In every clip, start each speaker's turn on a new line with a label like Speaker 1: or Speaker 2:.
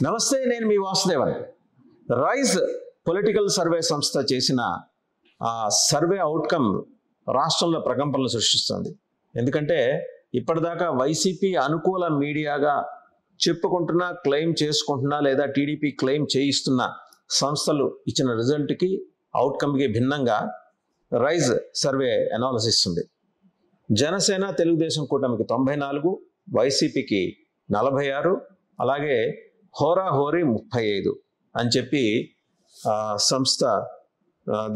Speaker 1: నమస్తే, నేను మీ Vasudevan. Rise political survey సంస్థ చేసిన సర్వే అవుట్కమ్ రాష్ట్రంలో ప్రకంపనలు సృష్టిస్తుంది. ఎందుకంటే ఇప్పటిదాకా వైసీపీ అనుకూల మీడియాగా చెప్పుకుంటున్నా, క్లెయిమ్ చేసుకుంటున్నా, లేదా టీడీపీ క్లెయిమ్ చేయిస్తున్న సంస్థలు ఇచ్చిన రిజల్ట్కి, అవుట్కమ్కి భిన్నంగా రైజ్ సర్వే అనాలిసిస్ ఉంది. జనసేన తెలుగుదేశం కూటమికి 94, వైసీపీకి 46, అలాగే హోరాహోరీ 35 అని చెప్పి సంస్థ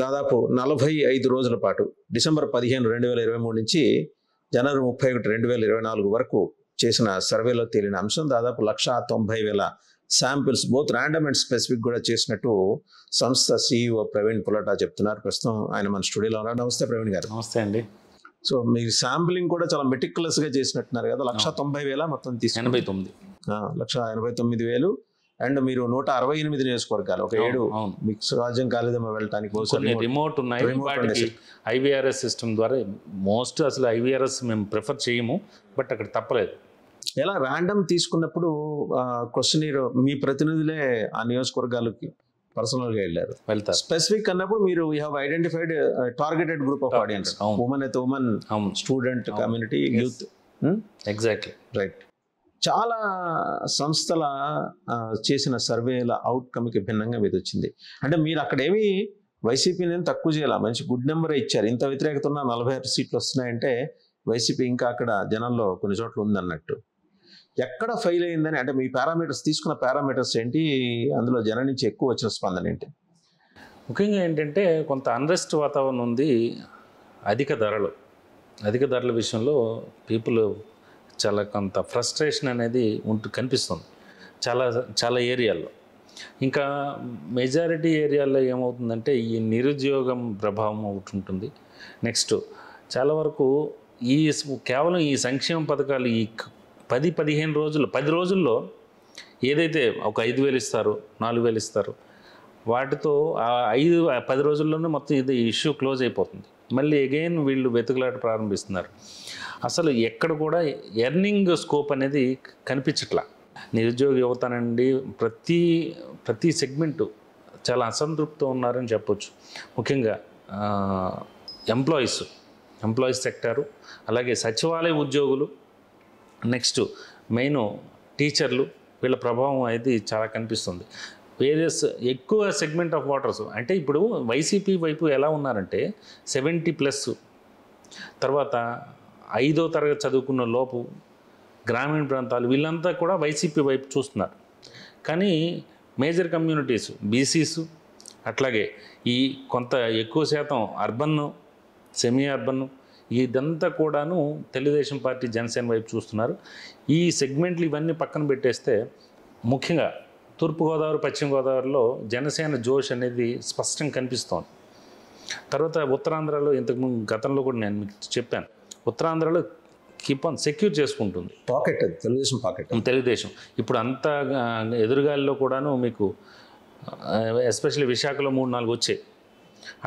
Speaker 1: దాదాపు 45 రోజుల పాటు డిసెంబర్ 15, 2023 నుంచి జనవరి 31, 2024 వరకు చేసిన సర్వేలో తేలిన అంశం దాదాపు 190,000 samples, both random and specific కూడా చేసినట్టు సంస్థ CEO ప్రవీణ్ పులట చెప్తున్నారు. ప్రస్తుతం ఆయన మన స్టూడియోలో ఉన్నారు. నమస్తే ప్రవీణ్ గారు.
Speaker 2: నమస్తే అండి.
Speaker 1: సో మీ శాంపిలింగ్ కూడా చాలా మెటిక్యులస్ గా చేసినట్టున్నారు కదా. 190,000 మొత్తం తీసుకుని 189,000 అండ్ మీరు 168 నియోజకవర్గాలు, ఒక 7 మీకు రాజ్యం కాలేదేమో వెళ్ళటానికి
Speaker 2: రిమోట్ ఉన్నాయి. వాటికి IVRS సిస్టమ్ ద్వారా మోస్ట్ అసలు IVRS మేము ప్రిఫర్ చేయము, బట్ అక్కడ తప్పలేదు.
Speaker 1: ఎలా ర్యాండమ్ తీసుకున్నప్పుడు క్వశ్చనీర్ మీ ప్రతినిధులే ఆ నియోజకవర్గాలకి పర్సనల్గా వెళ్తారు. స్పెసిఫిక్ అన్నప్పుడు మీరు you have identified targeted group of audience, women అయితే women, student community, youth.
Speaker 2: Exactly
Speaker 1: right. చాలా సంస్థల చేసిన సర్వేల అవుట్కమ్కి భిన్నంగా మీద వచ్చింది. అంటే మీరు అక్కడేమి వైసీపీని తక్కువ చేయాల, మంచి గుడ్ నెంబర్ ఇచ్చారు. ఇంత వ్యతిరేకత ఉన్న 46 సీట్లు వస్తున్నాయంటే వైసీపీ ఇంకా అక్కడ జనంలో కొన్ని చోట్ల ఉందన్నట్టు. ఎక్కడ ఫెయిల్ అయిందని, అంటే మీ పారామీటర్స్ తీసుకున్న పారామీటర్స్ ఏంటి, అందులో జనం నుంచి ఎక్కువ వచ్చిన స్పందన ఏంటి?
Speaker 2: ముఖ్యంగా ఏంటంటే కొంత అన్రెస్ట్ వాతావరణం ఉంది. అధిక ధరల విషయంలో పీపుల్ చాలా కొంత ఫ్రస్ట్రేషన్ అనేది కనిపిస్తుంది చాలా ఏరియాల్లో. ఇంకా మెజారిటీ ఏరియాల్లో ఏమవుతుందంటే ఈ నిరుద్యోగం ప్రభావం ఒకటి ఉంటుంది. నెక్స్ట్ చాలా వరకు కేవలం ఈ సంక్షేమ పథకాలు ఈ 10 రోజుల్లో ఏదైతే ఒక 5,000 ఇస్తారు, 4,000 ఇస్తారు, వాటితో 10 రోజుల్లోనే మొత్తం ఇది ఇష్యూ క్లోజ్ అయిపోతుంది. మళ్ళీ అగైన్ వీళ్ళు వెతుకులాట ప్రారంభిస్తున్నారు. అసలు ఎక్కడ కూడా ఎర్నింగ్ స్కోప్ అనేది కనిపించట్లా. నిరుద్యోగ యువత నుండి ప్రతి సెగ్మెంటు చాలా అసంతృప్తితో ఉన్నారని చెప్పొచ్చు. ముఖ్యంగా ఎంప్లాయీస్ సెక్టారు, అలాగే సచివాలయ ఉద్యోగులు, నెక్స్ట్ మెయిన్ టీచర్లు, వీళ్ళ ప్రభావం అనేది చాలా కనిపిస్తుంది. వేరియస్ ఎక్కువ సెగ్మెంట్ ఆఫ్ ఓటర్స్ అంటే ఇప్పుడు వైసీపీ వైపు ఎలా ఉన్నారంటే 70+, తర్వాత 5వ తరగతి చదువుకున్న లోపు గ్రామీణ ప్రాంతాలు, వీళ్ళంతా కూడా వైసీపీ వైపు చూస్తున్నారు. కానీ మేజర్ కమ్యూనిటీస్, బీసీస్, అట్లాగే ఈ కొంత ఎక్కువ శాతం అర్బన్, సెమీ అర్బన్, ఇదంతా కూడాను తెలుగుదేశం పార్టీ, జనసేన వైపు చూస్తున్నారు. ఈ సెగ్మెంట్లు ఇవన్నీ పక్కన పెట్టేస్తే ముఖ్యంగా తూర్పుగోదావరి, పశ్చిమ గోదావరిలో జనసేన జోష్ అనేది స్పష్టంగా కనిపిస్తోంది. తర్వాత ఉత్తరాంధ్రలో ఇంతకుముందు గతంలో కూడా నేను మీకు చెప్పాను, ఉత్తరాంధ్రలో కీప్ ఆన్ సెక్యూర్ చేసుకుంటుంది
Speaker 1: పాకెట్,
Speaker 2: తెలుగుదేశం. ఇప్పుడు అంత ఎదురుగాలిలో కూడాను మీకు ఎస్పెషల్లీ విశాఖలో 3-4 వచ్చాయి.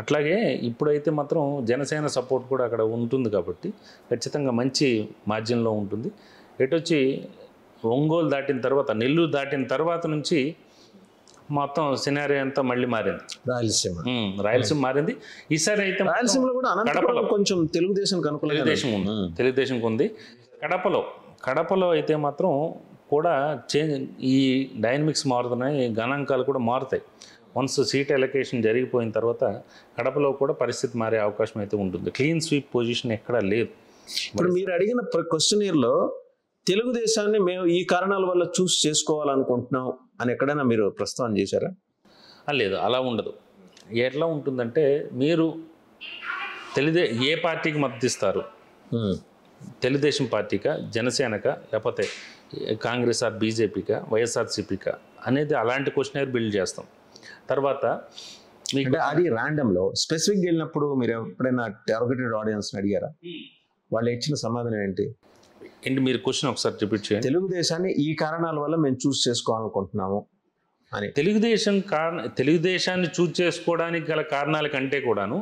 Speaker 2: అట్లాగే ఇప్పుడైతే మాత్రం జనసేన సపోర్ట్ కూడా అక్కడ ఉంటుంది కాబట్టి ఖచ్చితంగా మంచి మార్జిన్లో ఉంటుంది. ఎటొచ్చి ఒంగోలు దాటిన తర్వాత, నెల్లూరు దాటిన తర్వాత నుంచి మొత్తం సినారియో అంతా మళ్ళీ మారింది. రాయలసీమ మారింది. ఈసారి అయితే
Speaker 1: రాయలసీమలో కూడా కడపలో కొంచెం
Speaker 2: తెలుగుదేశంకి ఉంది. కడపలో అయితే మాత్రం కూడా ఈ డైనమిక్స్ మారుతున్నాయి, గణాంకాలు కూడా మారుతాయి. వన్స్ సీట్ ఎలొకేషన్ జరిగిపోయిన తర్వాత కడపలో కూడా పరిస్థితి మారే అవకాశం అయితే ఉంటుంది. క్లీన్ స్వీప్ పొజిషన్ ఎక్కడా లేదు.
Speaker 1: ఇప్పుడు మీరు అడిగిన క్వశ్చనీర్లో తెలుగుదేశాన్ని మేము ఈ కారణాల వల్ల చూస్ చేసుకోవాలనుకుంటున్నాం అని ఎక్కడైనా మీరు ప్రస్తావన చేశారా?
Speaker 2: లేదు, అలా ఉండదు. ఎట్లా ఉంటుందంటే మీరు ఏ పార్టీకి మద్దతు ఇస్తారు, తెలుగుదేశం పార్టీకా, జనసేనకా, లేకపోతే కాంగ్రెస్ ఆర్ బీజేపీకా, వైఎస్ఆర్సీపీకా అనేది అలాంటి క్వశ్చనీర్ బిల్డ్ చేస్తాం. తర్వాత
Speaker 1: అంటే అది ర్యాండమ్లో స్పెసిఫిక్గా వెళ్ళినప్పుడు మీరు ఎప్పుడైనా టార్గెటెడ్ ఆడియన్స్ని అడిగారా? వాళ్ళు ఇచ్చిన సమాధానం ఏంటి?
Speaker 2: మీరు క్వశ్చన్ ఒకసారి రిపీట్ చేయండి.
Speaker 1: తెలుగుదేశాన్ని ఈ కారణాల వల్ల మేము చూస్ చేసుకోవాలనుకుంటున్నాము అని.
Speaker 2: తెలుగుదేశాన్ని చూస్ చేసుకోవడానికి గల కారణాల కంటే కూడాను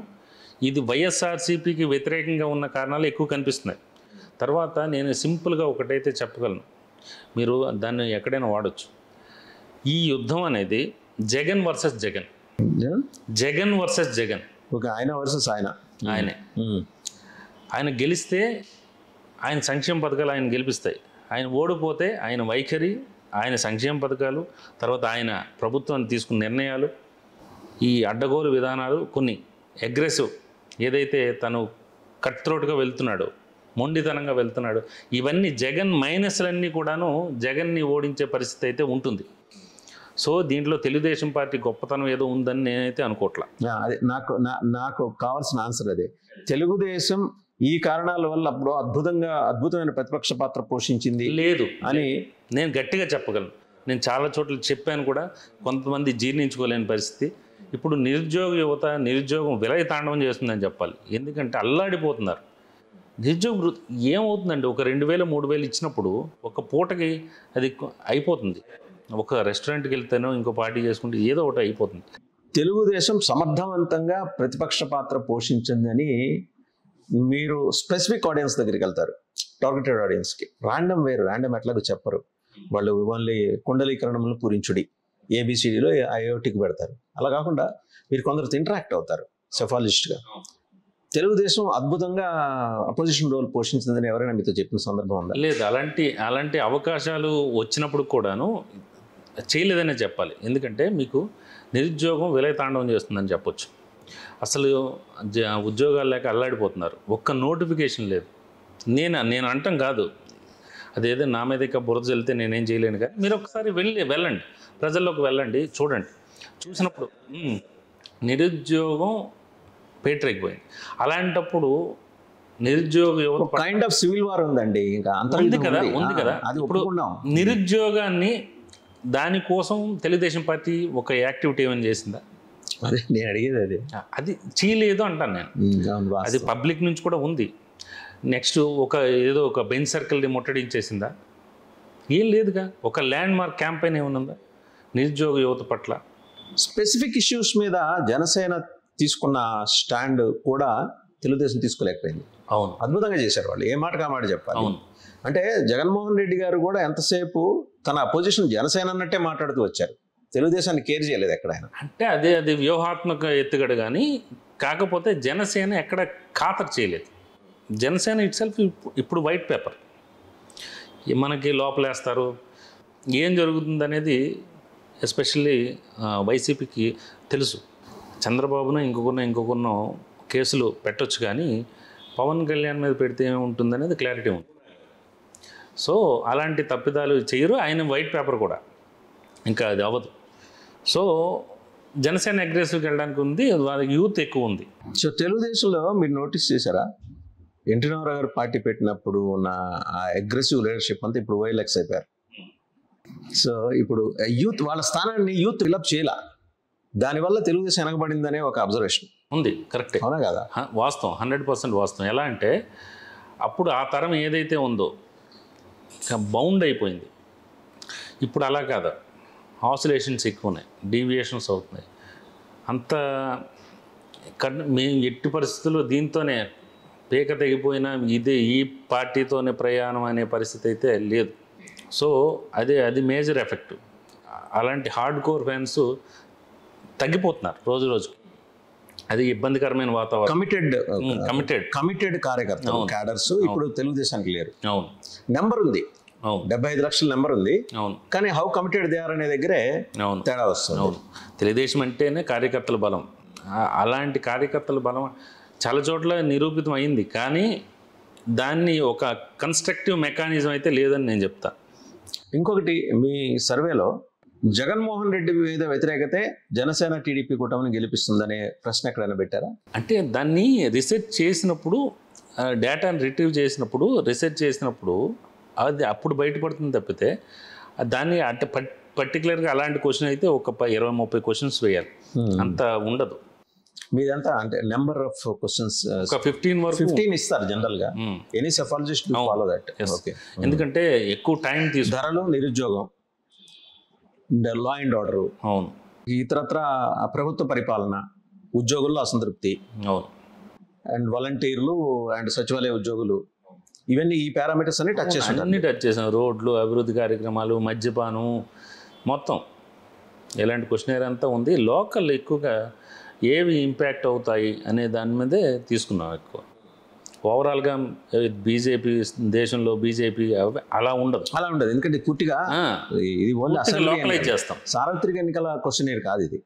Speaker 2: ఇది వైఎస్ఆర్సీపీకి వ్యతిరేకంగా ఉన్న కారణాలు ఎక్కువ కనిపిస్తున్నాయి. తర్వాత నేను సింపుల్గా ఒకటైతే చెప్పగలను, మీరు దాన్ని ఎక్కడైనా వాడచ్చు. ఈ యుద్ధం అనేది Jagan versus Jagan, Jagan versus Jagan.
Speaker 1: Okay, ఆయన వర్సెస్
Speaker 2: ఆయనే. ఆయన గెలిస్తే ఆయన సంక్షేమ పథకాలు ఆయన గెలిపిస్తాయి, ఆయన ఓడిపోతే ఆయన వైఖరి, ఆయన సంక్షేమ పథకాలు, తర్వాత ఆయన ప్రభుత్వాన్ని తీసుకున్న నిర్ణయాలు, ఈ అడ్డగోలు విధానాలు, కొన్ని అగ్రెసివ్ ఏదైతే తను కట్ త్రోట్గా వెళ్తున్నాడో, మొండితనంగా వెళ్తున్నాడు, ఇవన్నీ జగన్ మైనస్లన్నీ కూడాను జగన్ని ఓడించే పరిస్థితి అయితే ఉంటుంది. సో దీంట్లో తెలుగుదేశం పార్టీ గొప్పతనం ఏదో ఉందని నేనైతే అనుకోవట్లా.
Speaker 1: అదే నాకు కావాల్సిన ఆన్సర్ అదే. తెలుగుదేశం ఈ కారణాల వల్ల అప్పుడు అద్భుతమైన ప్రతిపక్ష పాత్ర పోషించింది
Speaker 2: లేదు
Speaker 1: అని
Speaker 2: నేను గట్టిగా చెప్పగలను. నేను చాలా చోట్ల చెప్పాను కూడా, కొంతమంది జీర్ణించుకోలేని పరిస్థితి. ఇప్పుడు నిరుద్యోగ యువత నిరుద్యోగం విలయ తాండవం చేస్తుందని చెప్పాలి. ఎందుకంటే అల్లాడిపోతున్నారు. నిరుద్యోగ ఏమవుతుందండి, ఒక 2000 3000 ఇచ్చినప్పుడు ఒక పూటకి అది అయిపోతుంది. ఒక రెస్టారెంట్కి వెళ్తేనో ఇంకో పార్టీ చేసుకుంటే ఏదో ఒకటి అయిపోతుంది.
Speaker 1: తెలుగుదేశం సమర్థవంతంగా ప్రతిపక్ష పాత్ర పోషించిందని మీరు స్పెసిఫిక్ ఆడియన్స్ దగ్గరికి వెళ్తారు, టార్గెటెడ్ ఆడియన్స్కి. ర్యాండమ్ వేరు, ర్యాండమ్ ఎట్లాగో చెప్పరు వాళ్ళు. ఓన్లీ కుండలీకరణంలో పూరించుడి ఏబిసిడిలో ఐఓటికి పెడతారు. అలా కాకుండా మీరు కొందరితో ఇంటరాక్ట్ అవుతారు సెఫాలజిస్ట్గా. తెలుగుదేశం అద్భుతంగా అపోజిషన్ రోల్ పోషించిందని ఎవరైనా మీతో చెప్పిన సందర్భం ఉందా?
Speaker 2: లేదు, అలాంటి అవకాశాలు వచ్చినప్పుడు కూడాను చేయలేదనే చెప్పాలి. ఎందుకంటే మీకు నిరుద్యోగం విలయ తాండవం చేస్తుందని చెప్పొచ్చు. అసలు ఉద్యోగాలు లేక అల్లాడిపోతున్నారు. ఒక్క నోటిఫికేషన్ లేదు. నేను అంటాం కాదు, అదేదో నా మీద ఇక బురద వెళ్తే నేనేం చేయలేను. కానీ మీరు ఒకసారి వెళ్ళండి, ప్రజల్లోకి వెళ్ళండి, చూడండి. చూసినప్పుడు నిరుద్యోగం పేటరెక్కిపోయింది. అలాంటప్పుడు నిరుద్యోగ యువత
Speaker 1: కైండ్ ఆఫ్ సివిల్ వార్ ఉందండి. ఇంకా
Speaker 2: ఉంది కదా. ఇప్పుడు నిరుద్యోగాన్ని దానికోసం తెలుగుదేశం పార్టీ ఒక యాక్టివిటీ ఏమైనా చేసిందా?
Speaker 1: అదే నేను అడిగేది.
Speaker 2: అది చేయలేదు అంటాను నేను. అది పబ్లిక్ నుంచి కూడా ఉంది. నెక్స్ట్ ఏదో ఒక బెంచ్ సర్కిల్ని ముట్టడించేసిందా? ఏం లేదుగా. ఒక ల్యాండ్ మార్క్ క్యాంపెయిన్ ఏమన్నా నిరుద్యోగ యువత పట్ల?
Speaker 1: స్పెసిఫిక్ ఇష్యూస్ మీద జనసేన తీసుకున్న స్టాండ్ కూడా తెలుగుదేశం తీసుకోలేకపోయింది.
Speaker 2: అవును,
Speaker 1: అద్భుతంగా చేశారు వాళ్ళు. ఏ మాట కామాట చెప్పాలి.
Speaker 2: అవును.
Speaker 1: అంటే జగన్మోహన్ రెడ్డి గారు కూడా ఎంతసేపు తన అపోజిషన్ జనసేన అన్నట్టే మాట్లాడుతూ వచ్చారు, తెలుగుదేశాన్ని కేర్ చేయలేదు ఎక్కడ ఆయన.
Speaker 2: అంటే అది వ్యూహాత్మక ఎత్తుగడ. కానీ కాకపోతే జనసేన ఎక్కడ ఖాతరు చేయలేదు. జనసేన ఇట్ సెల్ఫ్ ఇప్పుడు వైట్ పేపర్ మనకి లోపలేస్తారు. ఏం జరుగుతుంది అనేది ఎస్పెషల్లీ వైసీపీకి తెలుసు. చంద్రబాబును ఇంకొకరినో కేసులు పెట్టొచ్చు, కానీ పవన్ కళ్యాణ్ మీద పెడితే ఏముంటుంది అనేది క్లారిటీ ఉంది. సో అలాంటి తప్పిదాలు చేయరు. ఆయన వైట్ పేపర్ కూడా ఇంకా అది అవ్వదు. సో జనసేన అగ్రెసివ్కి వెళ్ళడానికి ఉంది, వాళ్ళకి యూత్ ఎక్కువ ఉంది.
Speaker 1: సో తెలుగుదేశంలో మీరు నోటీస్ చేశారా, ఎన్టీ రామారావు గారు పార్టీ పెట్టినప్పుడు ఉన్న ఆ అగ్రెసివ్ లీడర్షిప్ అంతా ఇప్పుడు వైలెక్స్ అయిపోయారు. సో ఇప్పుడు యూత్ వాళ్ళ స్థానాన్ని యూత్ ఫిలప్ చేయాల, దానివల్ల తెలుగుదేశం వెనకబడిందనే ఒక అబ్జర్వేషన్
Speaker 2: ఉంది. కరెక్టే,
Speaker 1: అవునా కదా?
Speaker 2: వాస్తవం, 100% వాస్తవం. ఎలా అంటే అప్పుడు ఆ తరం ఏదైతే ఉందో బౌండ్ అయిపోయింది. ఇప్పుడు అలా కాదు, ఆసిలేషన్స్ ఎక్కువ ఉన్నాయి, డీవియేషన్స్ అవుతున్నాయి. అంత మేము ఎట్టి పరిస్థితుల్లో దీంతోనే పేక తెగిపోయినా ఈ పార్టీతోనే ప్రయాణం అనే పరిస్థితి అయితే లేదు. సో అది మేజర్ ఎఫెక్ట్. అలాంటి హార్డ్ కోర్ ఫ్యాన్స్ తగ్గిపోతున్నారు రోజు రోజుకి. అది ఇబ్బందికరమైన వాతావరణం.
Speaker 1: కమిటెడ్ కార్యకర్తలు, క్యాడర్స్ ఇప్పుడు తెలుగుదేశానికి లేరు.
Speaker 2: అవును,
Speaker 1: నెంబర్ ఉంది, 75 లక్షల నెంబర్ ఉంది.
Speaker 2: అవును,
Speaker 1: కానీ హౌ కమిటెడ్ దే ఆర్ అనే దగ్గరే
Speaker 2: అవును
Speaker 1: తేడా వస్తుంది.
Speaker 2: అవును, తెలుగుదేశం అంటేనే కార్యకర్తల బలం. అలాంటి కార్యకర్తల బలం చాలా చోట్ల నిరూపితం అయింది. కానీ దాన్ని ఒక కన్స్ట్రక్టివ్ మెకానిజం అయితే లేదని నేను చెప్తా.
Speaker 1: ఇంకొకటి, మీ సర్వేలో జగన్మోహన్ రెడ్డి మీద వ్యతిరేకతే జనసేన టీడీపీ కూటమిని గెలిపిస్తుందనే ప్రశ్న ఎక్కడైనా పెట్టారా?
Speaker 2: అంటే దాన్ని రీసెర్చ్ చేసినప్పుడు, డేటాను రిట్రీవ్ చేసినప్పుడు, రీసెర్చ్ చేసినప్పుడు అది అప్పుడు బయటపడుతుంది తప్పితే దాన్ని అంటే పర్టికులర్గా అలాంటి క్వశ్చన్ అయితే ఒక 20-30 క్వశ్చన్స్ వేయాలి, అంత ఉండదు.
Speaker 1: మీదంతా అంటే నెంబర్ ఆఫ్ క్వశ్చన్స్
Speaker 2: ఒక 15
Speaker 1: ఇస్తారు జనరల్ గా. Any psephologist follow that. Okay,
Speaker 2: ఎందుకంటే ఎక్కువ టైం తీసుకు.
Speaker 1: ధరలు, నిరుద్యోగం, లా అండ్ ఆర్డర్,
Speaker 2: అవును,
Speaker 1: ఇతరత్ర ప్రభుత్వ పరిపాలన, ఉద్యోగుల్లో అసంతృప్తి,
Speaker 2: అవును,
Speaker 1: అండ్ వాలంటీర్లు అండ్ సచివాలయ ఉద్యోగులు, ఇవన్నీ ఈ పారామీటర్స్ అన్ని టచ్ చేసాం.
Speaker 2: రోడ్లు, అభివృద్ధి కార్యక్రమాలు, మద్యపానం, మొత్తం ఎలాంటి క్వశ్చనర్ అంతా ఉంది. లోకల్ ఎక్కువగా ఏవి ఇంపాక్ట్ అవుతాయి అనే దాని మీదే తీసుకున్నాం ఎక్కువ. ఓవరాల్గా బీజేపీ దేశంలో బీజేపీ అలా ఉండదు,
Speaker 1: ఎందుకంటే పూర్తిగా ఇది
Speaker 2: లోకలైజ్ చేస్తాం.
Speaker 1: సార్వత్రిక ఎన్నికల క్వశ్చనర్ కాదు, ఇది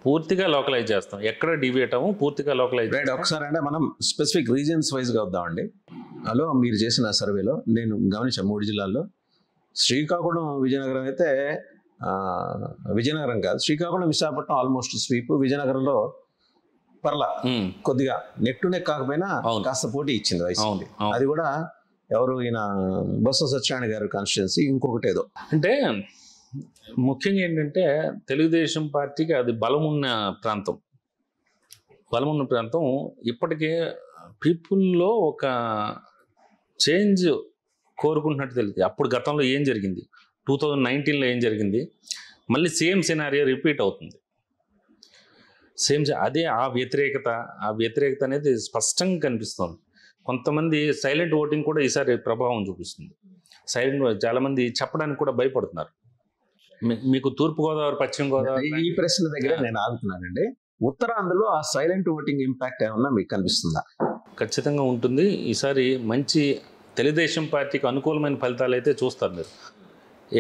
Speaker 2: పూర్తిగా లోకలైజ్ చేస్తాం. ఎక్కడ డివియేట్ అవ్వం, పూర్తిగా లోకలైజ్.
Speaker 1: ఒకసారి అంటే మనం స్పెసిఫిక్ రీజన్స్ వైజ్గా వద్దామండి. హలో, మీరు చేసిన సర్వేలో నేను గమనించాను 3 జిల్లాల్లో శ్రీకాకుళం విజయనగరం అయితే విజయనగరం కాదు, శ్రీకాకుళం విశాఖపట్నం ఆల్మోస్ట్ స్వీప్. విజయనగరంలో పర్లా కొద్దిగా నెక్ టు నెక్ కాకపోయినా కాస్త పోటీ ఇచ్చింది వైసీపీ. అది కూడా ఎవరు, ఈయన బొత్స సత్యనారాయణ గారు కాన్స్టిట్యున్సీ, ఇంకొకటి ఏదో.
Speaker 2: అంటే ముఖ్యంగా ఏంటంటే తెలుగుదేశం పార్టీకి అది బలమున్న ప్రాంతం. ఇప్పటికే పీపుల్లో ఒక చేంజ్ కోరుకుంటున్నట్టు తెలియదు. అప్పుడు గతంలో ఏం జరిగింది, 2019లో ఏం జరిగింది, మళ్ళీ సేమ్ సినారియో రిపీట్ అవుతుంది. అదే ఆ వ్యతిరేకత అనేది స్పష్టంగా కనిపిస్తుంది. కొంతమంది సైలెంట్ ఓటింగ్ కూడా ఈసారి ప్రభావం చూపిస్తుంది. చాలామంది చెప్పడానికి కూడా భయపడుతున్నారు. మీకు తూర్పుగోదావరి, పశ్చిమ గోదావరి,
Speaker 1: ఈ ప్రశ్న దగ్గర నేను ఆగుతున్నానండి. ఉత్తరాంధ్రలో ఆ సైలెంట్ ఓటింగ్ ఇంపాక్ట్ ఏమన్నా మీకు కనిపిస్తుందా?
Speaker 2: ఖచ్చితంగా ఉంటుంది. ఈసారి మంచి తెలుగుదేశం పార్టీకి అనుకూలమైన ఫలితాలు అయితే చూస్తారు మీరు.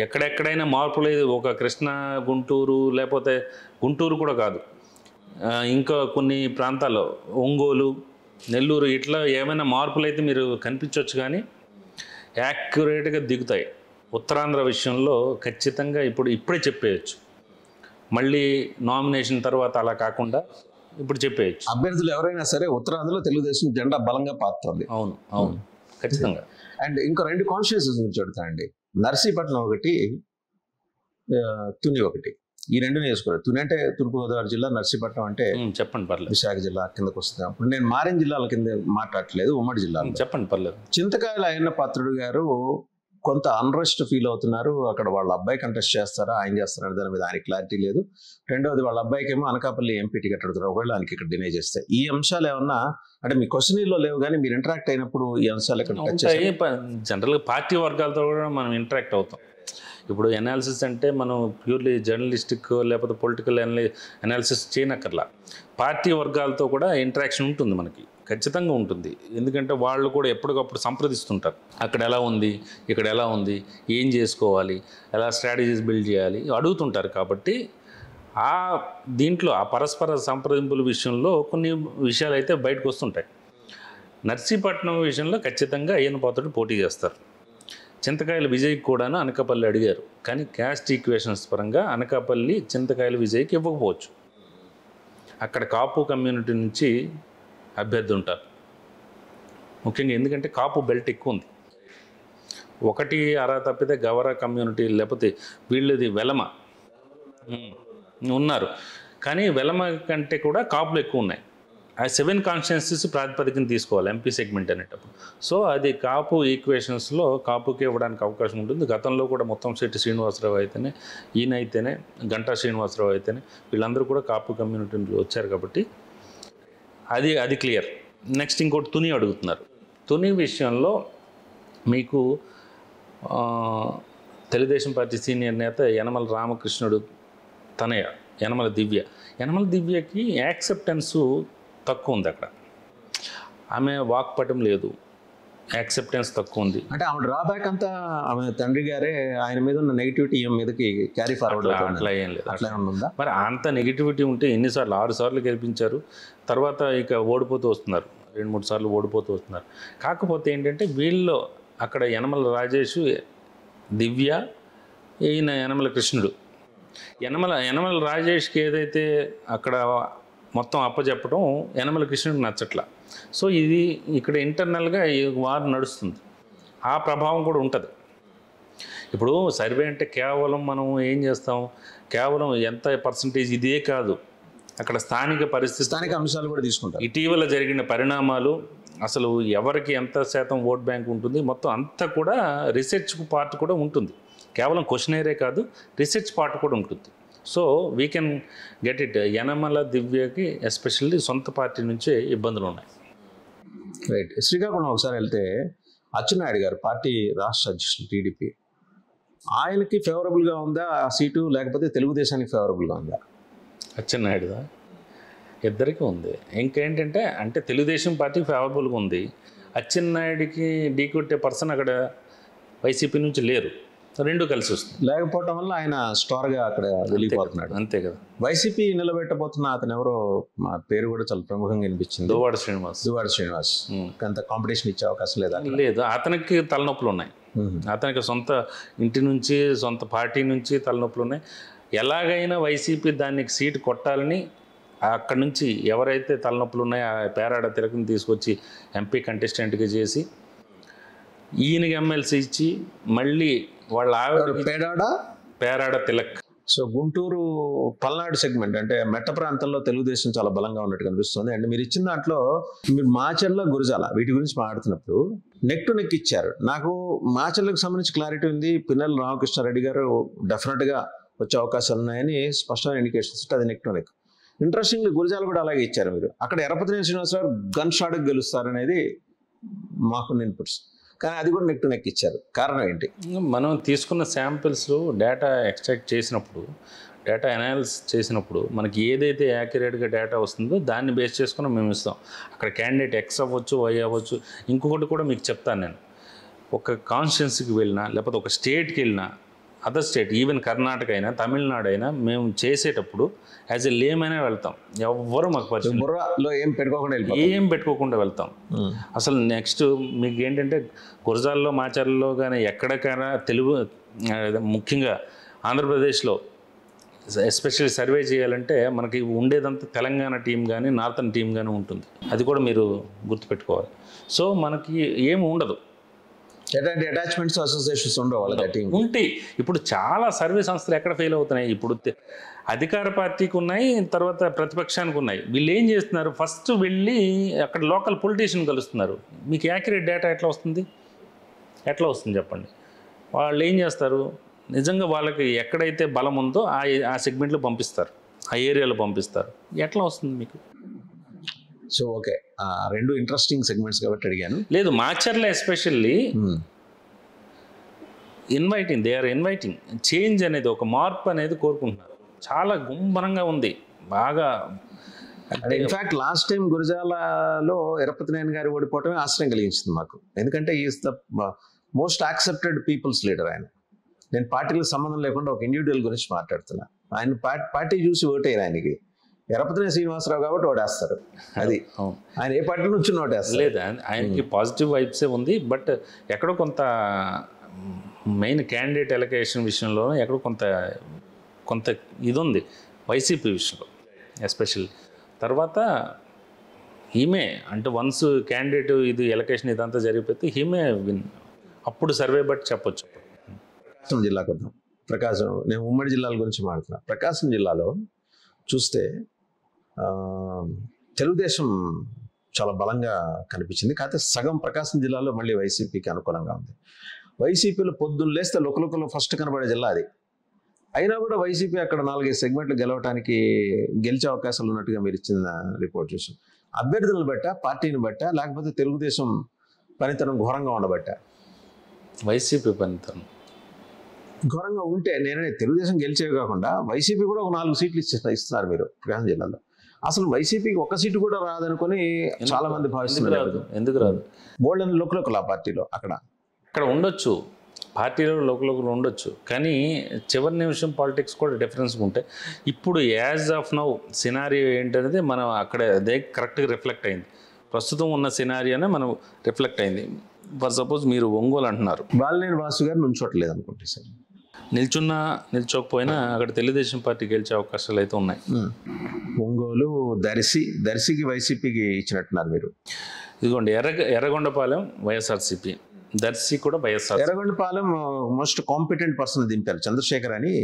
Speaker 2: ఎక్కడెక్కడైనా మార్పు లేదు. ఒక కృష్ణా, గుంటూరు, లేకపోతే గుంటూరు కూడా కాదు, ఇంకా కొన్ని ప్రాంతాల్లో ఒంగోలు, నెల్లూరు, ఇట్లా ఏమైనా మార్పులు అయితే మీరు కనిపించవచ్చు, కానీ యాక్యురేట్గా దిగుతాయి. ఉత్తరాంధ్ర విషయంలో ఖచ్చితంగా ఇప్పుడే చెప్పేయచ్చు. మళ్ళీ నామినేషన్ తర్వాత అలా కాకుండా ఇప్పుడు చెప్పేయచ్చు.
Speaker 1: అభ్యర్థులు ఎవరైనా సరే ఉత్తరాంధ్రలో తెలుగుదేశం జెండా బలంగా పారుతుంది.
Speaker 2: అవును ఖచ్చితంగా.
Speaker 1: అండ్ ఇంకో 2 కాన్స్టిట్యూన్సీస్ గురించి అడుగుతానండి. నర్సీపట్నం ఒకటి, తుని ఒకటి. ఈ 2 నియోజకవర్గాలు. తుని అంటే తూర్పుగోదావరి జిల్లా, నర్సీపట్నం అంటే
Speaker 2: చెప్పండి పర్లేదు
Speaker 1: విశాఖ జిల్లా కిందకు వస్తుంది. అప్పుడు నేను మారిన జిల్లాల కింద మాట్లాడట్లేదు, ఉమ్మడి జిల్లాలో.
Speaker 2: చెప్పండి పర్లేదు.
Speaker 1: చింతకాయల అయ్యన్న పాత్రుడు గారు కొంత అన్రెస్ట్ ఫీల్ అవుతున్నారు. అక్కడ వాళ్ళ అబ్బాయి కంటెస్ట్ చేస్తారా, ఆయన చేస్తారా దాని మీద ఆయన క్లారిటీ లేదు. రెండవది, వాళ్ళ అబ్బాయికి ఏమో అనకాపల్లి ఎంపీ టికెట్ అడుగుతారు, ఒకవేళ ఆయనకి ఇక్కడ డినై చేస్తే. ఈ అంశాలు ఏమన్నా అంటే మీ క్వశ్చనీలో లేవు, కానీ మీరు ఇంటరాక్ట్ అయినప్పుడు ఈ అంశాలు ఇక్కడ
Speaker 2: జనరల్గా పార్టీ వర్గాలతో కూడా మనం ఇంటరాక్ట్ అవుతాం. ఇప్పుడు ఎనాలిసిస్ అంటే మనం ప్యూర్లీ జర్నలిస్టిక్ లేకపోతే పొలిటికల్ అనాలిసిస్ చేయనక్కర్లా. పార్టీ వర్గాలతో కూడా ఇంటరాక్షన్ ఉంటుంది, మనకి ఖచ్చితంగా ఉంటుంది. ఎందుకంటే వాళ్ళు కూడా ఎప్పటికప్పుడు సంప్రదిస్తుంటారు. అక్కడ ఎలా ఉంది, ఇక్కడ ఎలా ఉంది, ఏం చేసుకోవాలి, ఎలా స్ట్రాటజీస్ బిల్డ్ చేయాలి అడుగుతుంటారు. కాబట్టి దీంట్లో ఆ పరస్పర సంప్రదింపుల విషయంలో కొన్ని విషయాలు అయితే బయటకు వస్తుంటాయి. నర్సీపట్నం విషయంలో ఖచ్చితంగా అయ్యన్న పాత్రుడు పోటీ చేస్తారు. చింతకాయల విజయ్కి కూడాను అనకాపల్లి అడిగారు, కానీ క్యాస్ట్ ఈక్వేషన్స్ పరంగా అనకాపల్లి చింతకాయల విజయ్కి ఇవ్వకపోవచ్చు. అక్కడ కాపు కమ్యూనిటీ నుంచి అభ్యర్థి ఉంటారు ముఖ్యంగా, ఎందుకంటే కాపు బెల్ట్ ఎక్కువ ఉంది. ఒకటి అరా తప్పితే గవర కమ్యూనిటీ, లేకపోతే వీళ్ళది వెలమ ఉన్నారు, కానీ వెలమ కంటే కూడా కాపులు ఎక్కువ ఉన్నాయి. ఆ 7 కాన్స్టిట్యున్సీస్ ప్రాతిపదికన తీసుకోవాలి ఎంపీ సెగ్మెంట్ అనేటప్పుడు. సో అది కాపు ఈక్వేషన్స్లో కాపుకి ఇవ్వడానికి అవకాశం ఉంటుంది. గతంలో కూడా ముత్తంశెట్టి శ్రీనివాసరావు అయితేనే, ఈయన అయితేనే, గంటా శ్రీనివాసరావు అయితేనే, వీళ్ళందరూ కూడా కాపు కమ్యూనిటీ వచ్చారు. కాబట్టి అది క్లియర్. నెక్స్ట్ ఇంకోటి తుని అడుగుతున్నారు. తుని విషయంలో మీకు తెలుగుదేశం పార్టీ సీనియర్ నేత యనమల రామకృష్ణుడు తనయ యనమల దివ్యకి యాక్సెప్టెన్సు తక్కువ ఉంది. అక్కడ ఆమె వాక్పటం లేదు, యాక్సెప్టెన్స్ తక్కువ ఉంది.
Speaker 1: అంటే ఆమె డ్రాబ్యాక్ అంతా ఆమె తండ్రి గారే, ఆయన మీద ఉన్న నెగిటివిటీ ఈమె మీదకి క్యారీ ఫార్వర్డ్
Speaker 2: అట్లా ఏం లేదు. మరి అంత నెగిటివిటీ ఉంటే ఎన్నిసార్లు 6 సార్లు గెలిపించారు, తర్వాత ఇక ఓడిపోతూ వస్తున్నారు, 2-3 సార్లు ఓడిపోతూ వస్తున్నారు. కాకపోతే ఏంటంటే వీళ్ళు అక్కడ యనమల రాజేష్, దివ్య, ఈయన యనమల కృష్ణుడు. యనమల రాజేష్కి ఏదైతే అక్కడ మొత్తం అప్పచెప్పడం యనమల కృష్ణుడికి నచ్చట్లా. సో ఇది ఇక్కడ ఇంటర్నల్గా ఈ వార్ నడుస్తుంది, ఆ ప్రభావం కూడా ఉంటుంది. ఇప్పుడు సర్వే అంటే కేవలం మనం ఏం చేస్తాం, కేవలం ఎంత పర్సంటేజ్ ఇదే కాదు, అక్కడ స్థానిక పరిస్థితి,
Speaker 1: స్థానిక అంశాలు కూడా తీసుకుంటారు.
Speaker 2: ఇటీవల జరిగిన పరిణామాలు, అసలు ఎవరికి ఎంత శాతం ఓట్ బ్యాంక్ ఉంటుంది, మొత్తం అంతా కూడా రీసెర్చ్ పార్ట్ కూడా ఉంటుంది. కేవలం క్వశ్చనరే కాదు, రీసెర్చ్ పార్ట్ కూడా ఉంటుంది. So we can get it. Yanamala దివ్యకి ఎస్పెషల్లీ సొంత పార్టీ నుంచే ఇబ్బందులు ఉన్నాయి.
Speaker 1: రైట్. శ్రీకాకుళం ఒకసారి వెళ్తే అచ్చెన్నాయుడు గారు, పార్టీ రాష్ట్ర అధ్యక్షులు టీడీపీ, ఆయనకి ఫేవరబుల్గా ఉందా ఆ సీటు, లేకపోతే తెలుగుదేశానికి ఫేవరబుల్గా ఉందా?
Speaker 2: అచ్చెన్నాయుడుదా? ఇద్దరికీ ఉంది. ఇంకేంటంటే అంటే తెలుగుదేశం పార్టీకి ఫేవరబుల్గా ఉంది. అచ్చెన్నాయుడికి ఢీకొట్టే పర్సన్ అక్కడ వైసీపీ నుంచి లేరు. రెండు కలిసి వస్తుంది.
Speaker 1: లేకపోవటం వల్ల ఆయన స్టార్గా అక్కడ వెళ్ళిపోతున్నాడు.
Speaker 2: అంతే కదా.
Speaker 1: వైసీపీ నిలబెట్టబోతున్న అతను ఎవరో, మా పేరు కూడా చాలా ప్రముఖంగా వినిపించింది,
Speaker 2: దువ్వాడ శ్రీనివాస్.
Speaker 1: అంత కాంపిటీషన్ ఇచ్చే అవకాశం లేదా?
Speaker 2: లేదు, అతనికి తలనొప్పులు ఉన్నాయి. అతనికి సొంత ఇంటి నుంచి సొంత పార్టీ నుంచి తలనొప్పులు ఉన్నాయి. ఎలాగైనా వైసీపీ దానికి సీటు కొట్టాలని అక్కడి నుంచి ఎవరైతే తలనొప్పులు ఉన్నాయో ఆ పేరాడ తిలకని తీసుకొచ్చి ఎంపీ కంటెస్టెంట్గా చేసి ఈయనకి ఎమ్మెల్సీ ఇచ్చి మళ్ళీ వాళ్ళ పేరాడ తిలక్.
Speaker 1: సో గుంటూరు పల్నాడు సెగ్మెంట్ అంటే మెట్ట ప్రాంతంలో తెలుగుదేశం చాలా బలంగా ఉన్నట్టు కనిపిస్తుంది. అండ్ మీరు ఇచ్చిన దాంట్లో మీరు మాచర్ల, గురజాల వీటి గురించి మాట్లాడుతున్నప్పుడు నెక్ టు నెక్ ఇచ్చారు. నాకు మాచర్లకు సంబంధించి క్లారిటీ ఉంది. పిన్నెల రామకృష్ణారెడ్డి గారు డెఫినెట్గా వచ్చే అవకాశాలు ఉన్నాయని స్పష్టమైన ఇండికేషన్స్, అది neck to neck. Interestingly Gurajala కూడా అలాగే ఇచ్చారు మీరు. అక్కడ ఎరపతినేని శ్రీనివాసరావు గన్ షాట్కి గెలుస్తారనేది మాకు ఇన్పుట్స్, కానీ అది కూడా నెక్ టు నెక్ ఇచ్చారు. కారణం ఏంటి?
Speaker 2: మనం తీసుకున్న శాంపిల్స్ డేటా ఎక్స్ట్రాక్ట్ చేసినప్పుడు, డేటా అనాలిసిస్ చేసినప్పుడు మనకి ఏదైతే యాక్యురేట్గా డేటా వస్తుందో దాన్ని బేస్ చేసుకుని మేము ఇస్తాం. అక్కడ క్యాండిడేట్ ఎక్స్ అవ్వచ్చు, వై అవ్వచ్చు. ఇంకొకటి కూడా మీకు చెప్తాను నేను, ఒక కాన్స్టిట్యున్సీకి వెళ్ళినా లేకపోతే ఒక స్టేట్కి వెళ్ళినా, అదర్ స్టేట్ ఈవెన్ కర్ణాటక అయినా తమిళనాడు అయినా మేము చేసేటప్పుడు యాజ్ ఎ లేమైనా వెళ్తాం. ఎవ్వరూ మాకు పరిచయం ఏం పెట్టుకోకుండా వెళ్తాం. అసలు నెక్స్ట్ మీకు ఏంటంటే గురజాల్లో, మాచర్లలో కానీ ఎక్కడికైనా తెలుగు, ముఖ్యంగా ఆంధ్రప్రదేశ్లో ఎస్పెషల్లీ సర్వే చేయాలంటే మనకి ఉండేదంతా తెలంగాణ టీం కానీ నార్థన్ టీం కానీ ఉంటుంది. అది కూడా మీరు గుర్తుపెట్టుకోవాలి. సో మనకి ఏమి ఉండదు,
Speaker 1: ఎలాంటి అటాచ్మెంట్స్, అసోసియేషన్స్ ఉండవు వాళ్ళకి.
Speaker 2: ఉంటాయి. ఇప్పుడు చాలా సర్వే సంస్థలు ఎక్కడ ఫెయిల్ అవుతున్నాయి? ఇప్పుడు అధికార పార్టీకి ఉన్నాయి, తర్వాత ప్రతిపక్షానికి ఉన్నాయి. వీళ్ళు ఏం చేస్తున్నారు, ఫస్ట్ వెళ్ళి అక్కడ లోకల్ పొలిటీషియన్ కలుస్తున్నారు. మీకు యాక్యురేట్ డేటా ఎట్లా వస్తుంది చెప్పండి. వాళ్ళు ఏం చేస్తారు, నిజంగా వాళ్ళకి ఎక్కడైతే బలం ఉందో ఆ సెగ్మెంట్లో పంపిస్తారు, ఆ ఏరియాలో పంపిస్తారు. ఎట్లా వస్తుంది మీకు?
Speaker 1: సో ఓకే, రెండు ఇంట్రెస్టింగ్ సెగ్మెంట్స్ కాబట్టి అడిగాను.
Speaker 2: లేదు, Macherla especially they are inviting change అనేది, ఒక మార్పు అనేది కోరుకుంటున్నారు. చాలా గుంభనంగా ఉంది బాగా.
Speaker 1: అంటే ఇన్ఫ్యాక్ట్ లాస్ట్ టైం గురజాలలో ఎరపతినేని గారు ఓడిపోవటమే ఆశ్చర్యం కలిగించింది మాకు. ఎందుకంటే is the most accepted people's leader ఆయన. నేను పార్టీలకు సంబంధం లేకుండా ఒక ఇండివిజువల్ గురించి మాట్లాడుతున్నా. ఆయన పార్టీ చూసి ఓటేరు. ఆయనకి ఎరపతినేని శ్రీనివాసరావు కాబట్టి ఓటేస్తారు. అది ఆయన ఏ పార్టీ నుంచి ఓటేస్తారు.
Speaker 2: లేదు, ఆయనకి పాజిటివ్ వైబ్సే ఉంది. బట్ ఎక్కడో కొంత మెయిన్ క్యాండిడేట్ ఎలకేషన్ విషయంలో ఎక్కడో కొంత ఇది ఉంది వైసీపీ విషయంలో ఎస్పెషల్లీ. తర్వాత ఈమె అంటే వన్స్ క్యాండిడేట్ ఇది ఎలకేషన్ ఇదంతా జరిగిపోతే ఈమె విన్. అప్పుడు సర్వే బట్టి చెప్పొచ్చు.
Speaker 1: ప్రకాశం జిల్లాకు వద్దాం. ప్రకాశం, నేను ఉమ్మడి జిల్లాల గురించి మాట్లాడుతున్నా. ప్రకాశం జిల్లాలో చూస్తే తెలుగుదేశం చాలా బలంగా కనిపించింది. కాకపోతే సగం ప్రకాశం జిల్లాలో మళ్ళీ వైసీపీకి అనుకూలంగా ఉంది. వైసీపీలో పొద్దున్న లేస్తే లుకలుకలు ఫస్ట్ కనబడే జిల్లా అది. అయినా కూడా వైసీపీ అక్కడ 4-5 సెగ్మెంట్లు గెలిచే అవకాశాలు ఉన్నట్టుగా మీరు ఇచ్చిన రిపోర్ట్ చూసాం. అభ్యర్థులను బట్టా, పార్టీని బట్టా, లేకపోతే తెలుగుదేశం పనితనం ఘోరంగా ఉండబట్టా?
Speaker 2: వైసీపీ పనితనం
Speaker 1: ఘోరంగా ఉంటే నేనే తెలుగుదేశం గెలిచేవి కాకుండా వైసీపీ కూడా ఒక 4 సీట్లు ఇస్తున్నారు మీరు ప్రకాశం జిల్లాలో. అసలు వైసీపీకి 1 సీటు కూడా రాదనుకొని చాలా మంది భావిస్తున్నారు.
Speaker 2: ఎందుకు రాదు?
Speaker 1: బోల్డెన్ లోకల్ ఆ పార్టీలో అక్కడ
Speaker 2: ఉండొచ్చు, పార్టీలో లోకల్ ఉండొచ్చు, కానీ చివరి నిమిషం పాలిటిక్స్ కూడా డిఫరెన్స్గా ఉంటాయి. ఇప్పుడు యాజ్ ఆఫ్ నౌ సినారియో ఏంటనేది మనం అక్కడ అదే కరెక్ట్గా రిఫ్లెక్ట్ అయింది. ప్రస్తుతం ఉన్న సినారియోనే మనం రిఫ్లెక్ట్ అయింది. ఫర్ సపోజ్ మీరు ఒంగోలు అంటున్నారు,
Speaker 1: బాలినేని వాసు గారు నుంచోట్లేదు అనుకుంటే సార్,
Speaker 2: నిల్చోకపోయినా అక్కడ తెలుగుదేశం పార్టీ గెలిచే అవకాశాలు అయితే ఉన్నాయి.
Speaker 1: ఒంగోలు, దర్శికి వైసీపీకి ఇచ్చినట్టున్నారు మీరు.
Speaker 2: ఇదిగోండి ఎర్రగొండపాలెం వైఎస్ఆర్సీపీ, దర్శి కూడా YSR.
Speaker 1: Yerragondapalem most competent person దింపారు, చంద్రశేఖర్ అని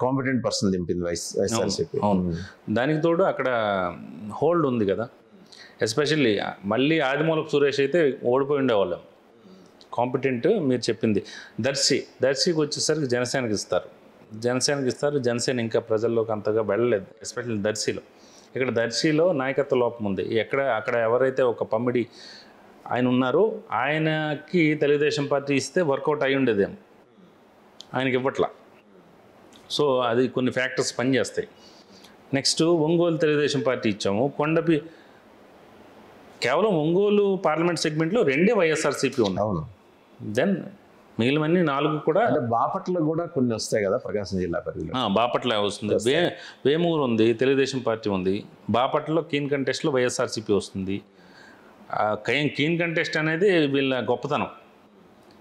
Speaker 1: కాంపిటెంట్ పర్సన్ దింపింది వైఎస్ఆర్సీపీ.
Speaker 2: దానికి తోడు అక్కడ హోల్డ్ ఉంది కదా, ఎస్పెషల్లీ మళ్ళీ ఆదిమూలపు సురేష్ అయితే ఓడిపోయి ఉండేవాళ్ళం. కాంపిటెంట్ మీరు చెప్పింది. దర్శికి వచ్చేసరికి జనసేనకి ఇస్తారు. జనసేన ఇంకా ప్రజల్లోకి అంతగా వెళ్ళలేదు, ఎస్పెషల్లీ దర్శిలో. ఇక్కడ దర్శిలో నాయకత్వ లోపం ఉంది. అక్కడ ఎవరైతే ఒక పమ్మిడి ఆయన ఉన్నారో ఆయనకి తెలుగుదేశం పార్టీ ఇస్తే వర్కౌట్ అయి ఉండేదేమో. ఆయనకి ఇవ్వట్లా. సో అది కొన్ని ఫ్యాక్టర్స్ పనిచేస్తాయి. నెక్స్ట్ ఒంగోలు తెలుగుదేశం పార్టీ ఇచ్చాము. కొండపి కేవలం ఒంగోలు పార్లమెంట్ సెగ్మెంట్లో 2 వైఎస్ఆర్సీపీ ఉన్నాయి.
Speaker 1: అవును.
Speaker 2: దెన్ మిగిలినవన్నీ 4 కూడా
Speaker 1: అంటే బాపట్ల కూడా కొన్ని వస్తాయి కదా ప్రకాశం జిల్లా పరిధిలో.
Speaker 2: బాపట్ల వస్తుంది. వేమూరు ఉంది, తెలుగుదేశం పార్టీ ఉంది. బాపట్లలో కీన్ కంటెస్ట్లో వైఎస్ఆర్సీపీ వస్తుంది. కీన్ కంటెస్ట్ అనేది వీళ్ళ గొప్పతనం,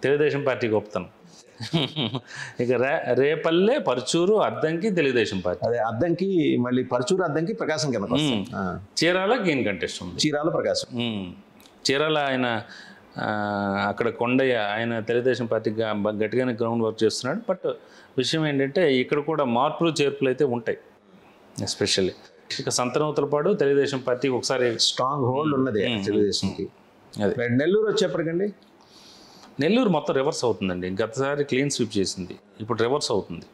Speaker 2: తెలుగుదేశం పార్టీ గొప్పతనం. ఇక రేపల్లె, పరుచూరు, అద్దంకి తెలుగుదేశం పార్టీ.
Speaker 1: అదే అద్దంకి, మళ్ళీ పరుచూరు అద్దంకి ప్రకాశం కింద.
Speaker 2: చీరాల కీన్ కంటెస్ట్ ఉంది.
Speaker 1: చీరాల ప్రకాశం.
Speaker 2: చీరాల ఆయన అక్కడ కొండయ్య ఆయన తెలుగుదేశం పార్టీకి గట్టిగానే గ్రౌండ్ వర్క్ చేస్తున్నాడు. బట్ విషయం ఏంటంటే ఇక్కడ కూడా మార్పులు చేర్పులు అయితే ఉంటాయి. ఎస్పెషల్లీ ఇక సంతనూతలపాడు తెలుగుదేశం పార్టీకి ఒకసారి
Speaker 1: స్ట్రాంగ్ హోల్డ్ ఉన్నది తెలుగుదేశంకి. అదే నెల్లూరు వచ్చేప్పటికండి,
Speaker 2: నెల్లూరు మొత్తం రివర్స్ అవుతుందండి. గతసారి క్లీన్ స్వీప్ చేసింది, ఇప్పుడు రివర్స్ అవుతుంది.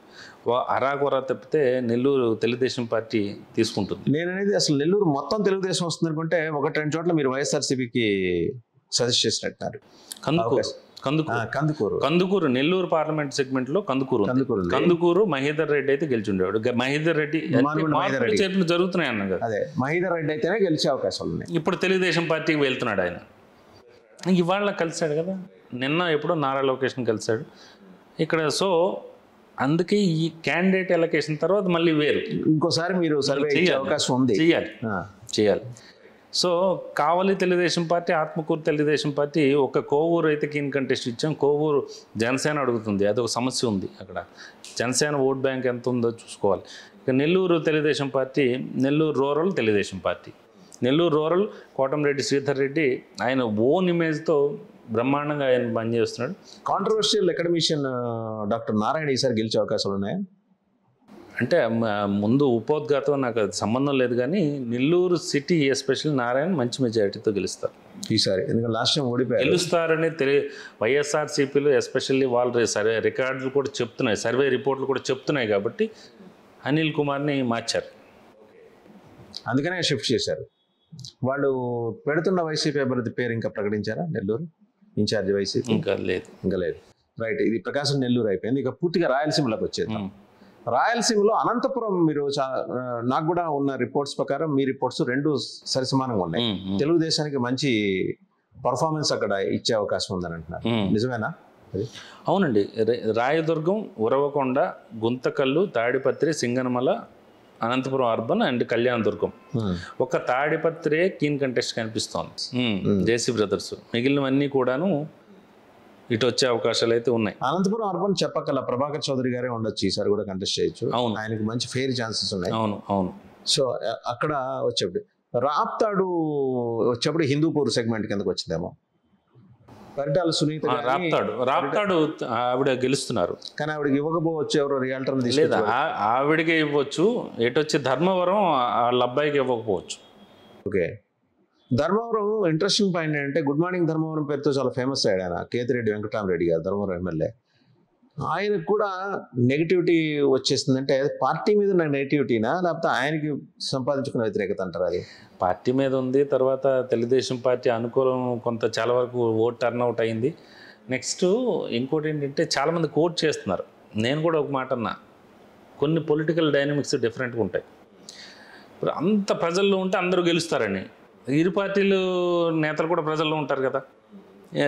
Speaker 2: అరాకొరా తప్పితే నెల్లూరు తెలుగుదేశం పార్టీ తీసుకుంటుంది.
Speaker 1: నేను అనేది అసలు నెల్లూరు మొత్తం తెలుగుదేశం వస్తుంది అనుకుంటే 1-2 చోట్ల మీరు వైఎస్ఆర్సీపీకి సజెస్ట్ చేసినట్టున్నారు.
Speaker 2: కందుకూరు నెల్లూరు పార్లమెంట్ సెగ్మెంట్ లో కందుకూరు మహేందర్ రెడ్డి అయితే గెలిచిండేవాడు. మహేందర్ రెడ్డి చేతులు జరుగుతున్నాయి అన్న కదా.
Speaker 1: అదే మహేందర్ రెడ్డి అయితేనే గెలిచే అవకాశాలు ఉన్నాయి.
Speaker 2: ఇప్పుడు తెలుగుదేశం పార్టీకి వెళ్తున్నాడు ఆయన. ఇవాళ కలిశాడు కదా, నిన్న ఎప్పుడో నారా లోకేష్ని కలిశాడు ఇక్కడ. సో అందుకే ఈ క్యాండిడేట్ ఎలకేషన్ తర్వాత మళ్ళీ వేరు
Speaker 1: ఇంకోసారి మీరు సర్వే చేసే అవకాశం ఉంది,
Speaker 2: చేయాలి. సో కావలి తెలుగుదేశం పార్టీ, ఆత్మకూరు తెలుగుదేశం పార్టీ, ఒక కోవూరు అయితే కీన్ కంటెస్ట్ ఇచ్చాం. కోవూరు జనసేన అడుగుతుంది, అదొక సమస్య ఉంది అక్కడ. జనసేన ఓట్ బ్యాంక్ ఎంత ఉందో చూసుకోవాలి. ఇక Nellore Telugu Desam party, Nellore rural Telugu Desam party. Nellore rural Kotamreddy Sridhar Reddy ఆయన ఓన్ ఇమేజ్తో బ్రహ్మాండంగా ఆయన పనిచేస్తున్నాడు.
Speaker 1: కాంట్రవర్షియల్ అకాడమిషియన్ డాక్టర్ నారాయణ ఈసారి గెలిచే అవకాశాలు ఉన్నాయా?
Speaker 2: అంటే ముందు ఉపోద్ఘాతం నాకు అది సంబంధం లేదు, కానీ నెల్లూరు సిటీ ఎస్పెషల్లీ నారాయణ మంచి మెజారిటీతో గెలుస్తారు
Speaker 1: ఈసారి. ఎందుకంటే లాస్ట్ టైం ఓడిపోయారు.
Speaker 2: గెలుస్తారని వైఎస్ఆర్సీపీలో ఎస్పెషల్లీ వాళ్ళు రికార్డులు కూడా చెప్తున్నాయి, సర్వే రిపోర్ట్లు కూడా చెప్తున్నాయి. కాబట్టి అనిల్ కుమార్ని మార్చారు,
Speaker 1: అందుకనే షిఫ్ట్ చేశారు. వాళ్ళు పెడుతున్న వైసీపీ అభ్యర్థి పేరు ఇంకా ప్రకటించారా? నెల్లూరు ఇన్ఛార్జ్ వైసీపీ ఇంకా లేదు. రైట్, ఇది ప్రకాశం నెల్లూరు అయిపోయింది. ఇక పూర్తిగా రాయలసీమలోకి వచ్చేద్దాం. రాయలసీమలో అనంతపురం, మీరు నాకు కూడా ఉన్న రిపోర్ట్స్ ప్రకారం మీ రిపోర్ట్స్ 2 సరిసమానంగా ఉన్నాయి. తెలుగుదేశానికి మంచి పర్ఫార్మెన్స్ అక్కడ ఇచ్చే అవకాశం ఉందని అంటున్నారు, నిజమేనా?
Speaker 2: అవునండి. Rayadurgam, Uravakonda, Guntakal, Tadipatri, Singanamala, Anantapuram urban and Kalyanadurgam. ఒక తాడిపత్రే కీన్ కంటెస్ట్ కనిపిస్తోంది, జేసీ బ్రదర్స్. మిగిలినవన్నీ కూడాను ఇటు వచ్చే అవకాశాలు అయితే ఉన్నాయి.
Speaker 1: అనంతపురం అర్బన్ చెప్పగల ప్రభాకర్ చౌదరి గారే ఉండొచ్చు, ఈసారి కూడా కంటెస్ట్ చేయొచ్చు.
Speaker 2: అవును,
Speaker 1: ఆయనకి మంచి ఫెయిర్ ఛాన్సెస్ ఉన్నాయి.
Speaker 2: అవును.
Speaker 1: సో అక్కడ వచ్చేప్పుడు రాప్తాడు వచ్చేప్పుడు హిందూపూర్ సెగ్మెంట్ కిందకి వచ్చిందేమో. పరిటాల సునీత
Speaker 2: రాప్తాడు ఆవిడ గెలుస్తున్నారు,
Speaker 1: కానీ ఆవిడకి ఇవ్వకపోవచ్చు, ఎవరో రియాల్టర్
Speaker 2: లేదా ఆవిడకే ఇవ్వచ్చు. ఎటు వచ్చి ధర్మవరం వాళ్ళ అబ్బాయికి ఇవ్వకపోవచ్చు.
Speaker 1: ఓకే, ధర్మవరం ఇంట్రెస్టింగ్ పాయింట్ ఏంటంటే గుడ్ మార్నింగ్ ధర్మవరం పేరుతో చాలా ఫేమస్ అయ్యాడు ఆయన, కేతిరెడ్డి వెంకటరామరెడ్డి గారు, ధర్మవరం ఎమ్మెల్యే. ఆయనకు కూడా నెగిటివిటీ వచ్చేసిందంటే పార్టీ మీద ఉన్న నెగిటివిటీనా, లేకపోతే ఆయనకి సంపాదించుకున్న వ్యతిరేకత అంటారు? అది
Speaker 2: పార్టీ మీద ఉంది. తర్వాత తెలుగుదేశం పార్టీ అనుకూలం కొంత చాలా వరకు ఓట్ టర్న్అవుట్ అయింది. నెక్స్ట్ ఇంకోటి ఏంటంటే చాలామంది కోట్ చేస్తున్నారు. నేను కూడా ఒక మాట అన్నా, కొన్ని పొలిటికల్ డైనమిక్స్ డిఫరెంట్గా ఉంటాయి. ఇప్పుడు అంత ప్రజల్లో ఉంటే అందరూ గెలుస్తారని, ఇరు పార్టీలు నేతలు కూడా ప్రజల్లో ఉంటారు కదా,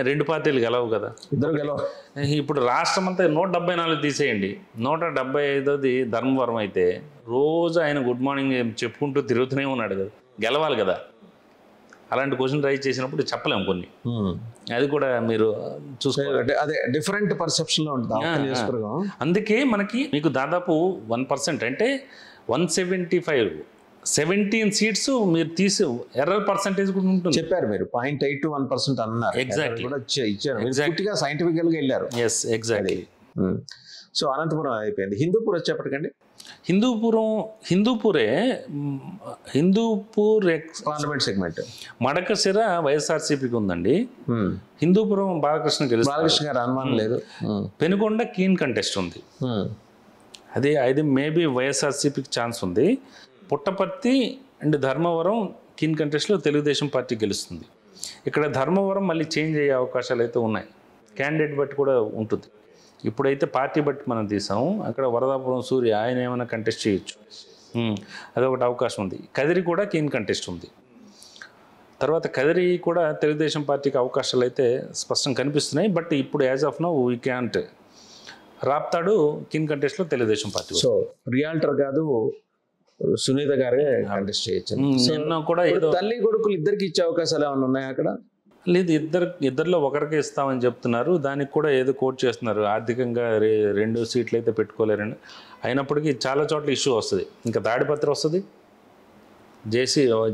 Speaker 2: 2 పార్టీలు గెలవు కదా,
Speaker 1: ఇద్దరు గెలవు.
Speaker 2: ఇప్పుడు రాష్ట్రం అంతా 174 తీసేయండి, 175ది ధర్మవరం అయితే రోజు ఆయన గుడ్ మార్నింగ్ చెప్పుకుంటూ తిరుగుతూనే ఉన్నాడు కదా, గెలవాలి కదా. అలాంటి క్వశ్చన్ రైజ్ చేసినప్పుడు చెప్పలేము కొన్ని, అది కూడా మీరు చూసుకోవాలి.
Speaker 1: అదే డిఫరెంట్ పర్సెప్షన్లో ఉంటుంది.
Speaker 2: అందుకే మనకి మీకు దాదాపు 1% అంటే 175 సీట్స్ మీరు తీసి ఎర్రర్ పర్సెంటేజ్ కూడా ఉంటుంది.
Speaker 1: చెప్పారు మీరు 0.8 to 1% అన్నారు.
Speaker 2: ఎగ్జాక్ట్లీ
Speaker 1: ఇచ్చారు, సైంటిఫికల్ గా వెళ్ళారు.
Speaker 2: ఎగ్జాక్ట్లీ.
Speaker 1: సో అనంతపురం అయిపోయింది. హిందూపూర్ వచ్చేప్పటికండి,
Speaker 2: హిందూపూర్
Speaker 1: పార్లమెంట్ సెగ్మెంట్
Speaker 2: మడకశిర వైఎస్ఆర్సీపీకి ఉందండి. హిందూపురం బాలకృష్ణ
Speaker 1: గారు అనుమానం లేదు.
Speaker 2: పెనుకొండ కీన్ కంటెస్ట్ ఉంది, అది మేబీ వైఎస్ఆర్సీపీకి ఛాన్స్ ఉంది. పుట్టపర్తి అండ్ ధర్మవరం కీన్ కంటెస్ట్లో తెలుగుదేశం పార్టీ గెలుస్తుంది. ఇక్కడ ధర్మవరం మళ్ళీ చేంజ్ అయ్యే అవకాశాలు అయితే ఉన్నాయి, క్యాండిడేట్ బట్టి కూడా ఉంటుంది. ఇప్పుడైతే పార్టీ బట్టి మనం తీసాము. అక్కడ వరదాపురం సూర్య ఆయన ఏమైనా కంటెస్ట్ చేయొచ్చు, అదొకటి అవకాశం ఉంది. కదిరి కూడా కీన్ కంటెస్ట్ ఉంది. తర్వాత కదిరి కూడా తెలుగుదేశం పార్టీకి అవకాశాలు అయితే స్పష్టంగా కనిపిస్తున్నాయి. బట్ ఇప్పుడు as of now we can't. Raptadu keen కంటెస్ట్లో తెలుగుదేశం పార్టీ.
Speaker 1: సో రియాల్టర్ కాదు, సునీత గారే కంటెస్ట్ చేయొచ్చు.
Speaker 2: నిన్న కూడా ఏదో
Speaker 1: తల్లి కొడుకులు ఇద్దరికి ఇచ్చే అవకాశాలు ఏమైనా ఉన్నాయా అక్కడ?
Speaker 2: లేదు, ఇద్దరిలో ఒకరికే ఇస్తామని చెప్తున్నారు. దానికి కూడా ఏదో కోట్ చేస్తున్నారు, ఆర్థికంగా 2 సీట్లు అయితే పెట్టుకోలేరని. అయినప్పటికీ చాలా చోట్ల ఇష్యూ వస్తుంది. ఇంకా తాడిపత్రి వస్తుంది,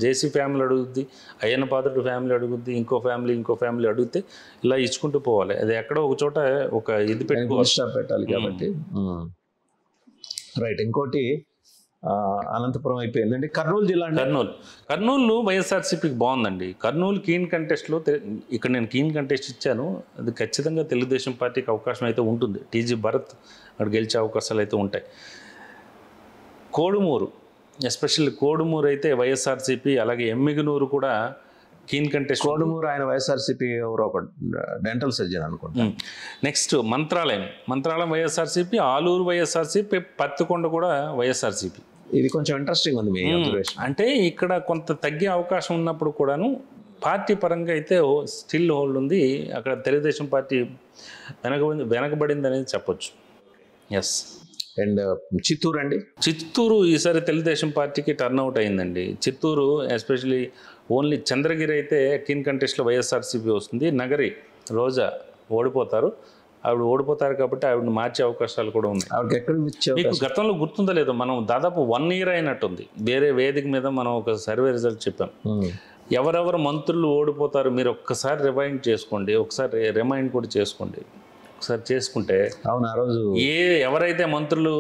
Speaker 2: జేసీ ఫ్యామిలీ అడుగుద్ది, అయ్యన్న పాత్రుడు ఫ్యామిలీ అడుగుద్ది, ఇంకో ఫ్యామిలీ అడిగితే ఇలా ఇచ్చుకుంటూ పోవాలి. అది ఎక్కడో ఒక చోట ఒక ఇది
Speaker 1: పెట్టాలి కాబట్టి. రైట్. ఇంకోటి అనంతపురం అయిపోయిందండి. కర్నూలు జిల్లా.
Speaker 2: కర్నూలు వైఎస్ఆర్సీపీకి బాగుందండి. కర్నూలు కీన్ కంటెస్ట్లో ఇక్కడ నేను కీన్ కంటెస్ట్ ఇచ్చాను. అది ఖచ్చితంగా తెలుగుదేశం పార్టీకి అవకాశం అయితే ఉంటుంది. టీజీ భరత్ అక్కడ గెలిచే అవకాశాలు అయితే ఉంటాయి. కోడుమూరు, ఎస్పెషల్లీ కోడుమూరు అయితే వైఎస్ఆర్సీపీ, అలాగే ఎమ్మిగనూరు కూడా కీన్ కంటెస్ట్.
Speaker 1: కోడుమూరు ఆయన వైఎస్ఆర్సీపీ, ఎవరో ఒక డెంటల్ సర్జన్ అనుకుంటా.
Speaker 2: నెక్స్ట్ మంత్రాలయం వైఎస్ఆర్సీపీ, ఆలూరు వైఎస్ఆర్సీపీ, పత్తికొండ కూడా వైఎస్ఆర్సీపీ.
Speaker 1: ఇది కొంచెం ఇంట్రెస్టింగ్ ఉంది మీ అబ్జర్వేషన్.
Speaker 2: అంటే ఇక్కడ కొంత తగ్గే అవకాశం ఉన్నప్పుడు కూడాను పార్టీ పరంగా అయితే స్టిల్ హోల్డ్ ఉంది. అక్కడ తెలుగుదేశం పార్టీ వెనకబడింది అనేది చెప్పొచ్చు. ఎస్.
Speaker 1: అండ్ చిత్తూరు అండి.
Speaker 2: చిత్తూరు ఈసారి తెలుగుదేశం పార్టీకి టర్న్అవుట్ అయిందండి. చిత్తూరు ఎస్పెషలీ ఓన్లీ చంద్రగిరి అయితే కీన్ కంటెస్ట్లో వైఎస్ఆర్సీపీ వస్తుంది. నగరి రోజా ఓడిపోతారు. ఆవిడ ఓడిపోతారు కాబట్టి ఆవిడని మార్చే అవకాశాలు కూడా ఉన్నాయి.
Speaker 1: ఆవిడకి ఎక్కడ
Speaker 2: మీకు గతంలో గుర్తుందో లేదో, మనం దాదాపు 1 year అయినట్టుంది వేరే వేదిక మీద మనం ఒక సర్వే రిజల్ట్ చెప్పాం. ఎవరెవరు మంత్రులు ఓడిపోతారు మీరు ఒక్కసారి రిమైండ్ చేసుకోండి, ఒకసారి రిమైండ్ కూడా చేసుకోండి. ఒకసారి చేసుకుంటే
Speaker 1: అవును, ఆ రోజు
Speaker 2: ఎవరైతే మంత్రులు